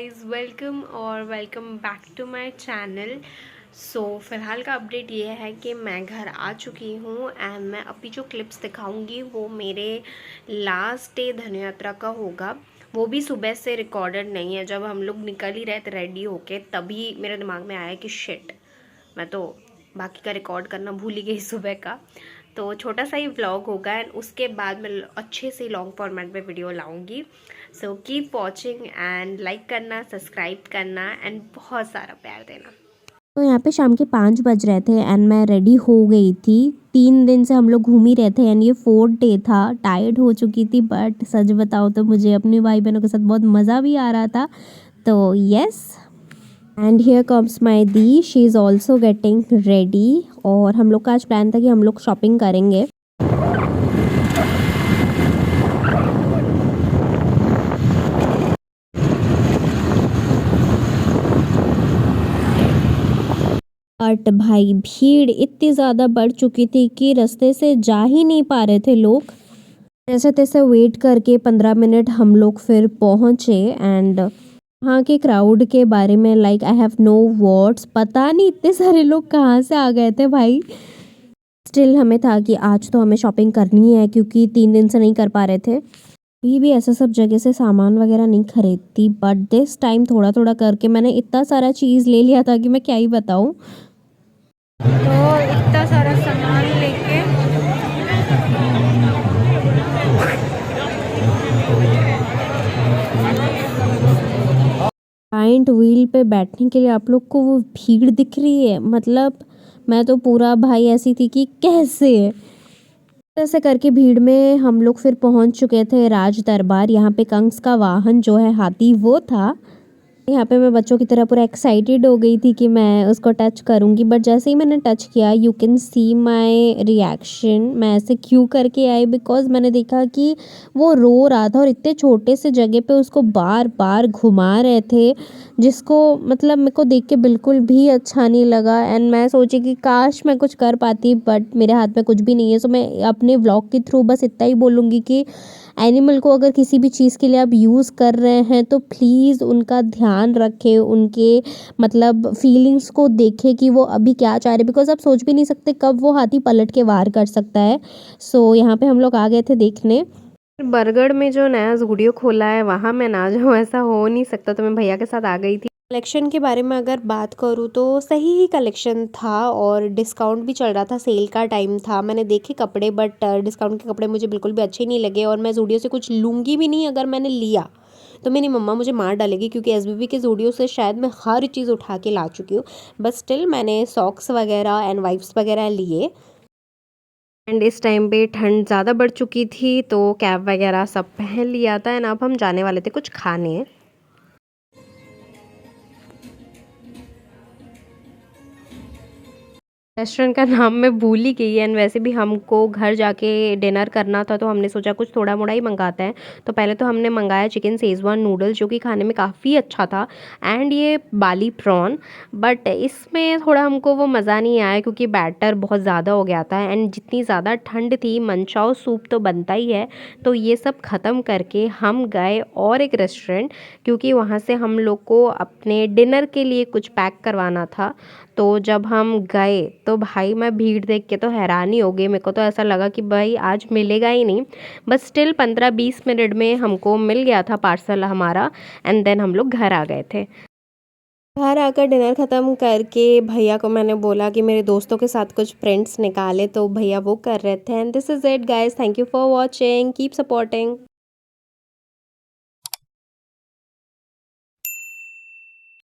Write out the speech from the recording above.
Guys, welcome back to my channel. फ़िलहाल का update ये है कि मैं घर आ चुकी हूँ एंड मैं अभी जो क्लिप्स दिखाऊंगी वो मेरे लास्ट डे धनु यात्रा का होगा। वो भी सुबह से रिकॉर्डेड नहीं है। जब हम लोग निकल ही रहे थे रेडी होके तभी मेरे दिमाग में आया कि शिट, मैं तो बाकी का रिकॉर्ड करना भूल ही गई सुबह का। तो छोटा सा ही व्लॉग होगा एंड उसके बाद मैं अच्छे से लॉन्ग फॉर्मेट में वीडियो लाऊंगी। So keep watching and like करना, सब्सक्राइब करना एंड बहुत सारा प्यार देना। तो यहाँ पे शाम के 5 बज रहे थे एंड मैं रेडी हो गई थी। 3 दिन से हम लोग घूम ही रहे थे एंड ये 4th डे था। टायर्ड हो चुकी थी बट सच बताओ तो मुझे अपनी भाई बहनों के साथ बहुत मज़ा भी आ रहा था। तो yes, and here comes my the, she is also getting ready. और हम लोग का आज प्लान था कि हम लोग शॉपिंग करेंगे। बट भाई भीड़ इतनी ज़्यादा बढ़ चुकी थी कि रास्ते से जा ही नहीं पा रहे थे लोग। जैसे तैसे वेट करके 15 मिनट हम लोग फिर पहुँचे एंड वहाँ के क्राउड के बारे में like I have no words. पता नहीं इतने सारे लोग कहाँ से आ गए थे भाई। स्टिल हमें था कि आज तो हमें शॉपिंग करनी है क्योंकि 3 दिन से नहीं कर पा रहे थे। अभी भी ऐसा सब जगह से सामान वगैरह नहीं खरीदती बट दिस टाइम थोड़ा थोड़ा करके मैंने इतना सारा चीज़ ले लिया था कि मैं क्या ही बताऊँ। तो इतना सारा सामान लेके जायंट व्हील पे बैठने के लिए आप लोग को वो भीड़ दिख रही है, मतलब मैं तो पूरा भाई ऐसी थी कि कैसे ऐसे करके भीड़ में हम लोग फिर पहुंच चुके थे राज दरबार। यहाँ पे कंस का वाहन जो है हाथी वो था। यहाँ पे मैं बच्चों की तरह पूरा एक्साइटेड हो गई थी कि मैं उसको टच करूँगी बट जैसे ही मैंने टच किया you can see my reaction. मैं ऐसे क्यों करके आई बिकॉज मैंने देखा कि वो रो रहा था और इतने छोटे से जगह पे उसको बार बार घुमा रहे थे जिसको मतलब मेरे को देख के बिल्कुल भी अच्छा नहीं लगा। एंड मैं सोची कि काश मैं कुछ कर पाती बट मेरे हाथ में कुछ भी नहीं है। सो मैं अपने व्लॉग के थ्रू बस इतना ही बोलूँगी कि एनिमल को अगर किसी भी चीज़ के लिए आप यूज़ कर रहे हैं तो प्लीज़ उनका ध्यान रखें, उनके मतलब फीलिंग्स को देखें कि वो अभी क्या चाह रहे हैं बिकॉज आप सोच भी नहीं सकते कब वो हाथी पलट के वार कर सकता है। सो यहाँ पे हम लोग आ गए थे देखने। बरगढ़ में जो नया ज़ूडियो खोला है वहाँ मैं ना जाऊँ ऐसा हो नहीं सकता, तो मैं भैया के साथ आ गई थी। कलेक्शन के बारे में अगर बात करूँ तो सही ही कलेक्शन था और डिस्काउंट भी चल रहा था, सेल का टाइम था। मैंने देखे कपड़े बट डिस्काउंट के कपड़े मुझे बिल्कुल भी अच्छे नहीं लगे और मैं ज़ूडियो से कुछ लूँगी भी नहीं। अगर मैंने लिया तो मेरी मम्मा मुझे मार डालेगी क्योंकि एसबीबी के ज़ूडियो से शायद मैं हर चीज़ उठा के ला चुकी हूँ। बट स्टिल मैंने सॉक्स वगैरह एंड वाइप्स वगैरह लिए। एंड इस टाइम पे ठंड ज़्यादा बढ़ चुकी थी तो कैप वगैरह सब पहन लिया था एंड अब हम जाने वाले थे कुछ खाने। रेस्टोरेंट का नाम मैं भूल ही गई एंड वैसे भी हमको घर जाके डिनर करना था तो हमने सोचा कुछ थोड़ा मोड़ा ही मंगाते हैं। तो पहले तो हमने मंगाया चिकन शेजवान नूडल्स जो कि खाने में काफ़ी अच्छा था एंड ये बाली प्रॉन। बट इसमें थोड़ा हमको वो मज़ा नहीं आया क्योंकि बैटर बहुत ज़्यादा हो गया था एंड जितनी ज़्यादा ठंड थी मनचाओ सूप तो बनता ही है। तो ये सब ख़त्म करके हम गए और एक रेस्टोरेंट क्योंकि वहाँ से हम लोग को अपने डिनर के लिए कुछ पैक करवाना था। तो जब हम गए तो भाई मैं भीड़ देख के तो हैरान ही हो गई। मेरे को तो ऐसा लगा कि भाई आज मिलेगा ही नहीं। बस स्टिल 15-20 मिनट में हमको मिल गया था पार्सल हमारा एंड देन हम लोग घर आ गए थे। घर आकर डिनर ख़त्म करके भैया को मैंने बोला कि मेरे दोस्तों के साथ कुछ प्रिंट्स निकाले तो भैया वो कर रहे थे। And this is it guys, thank you for watching, keep supporting.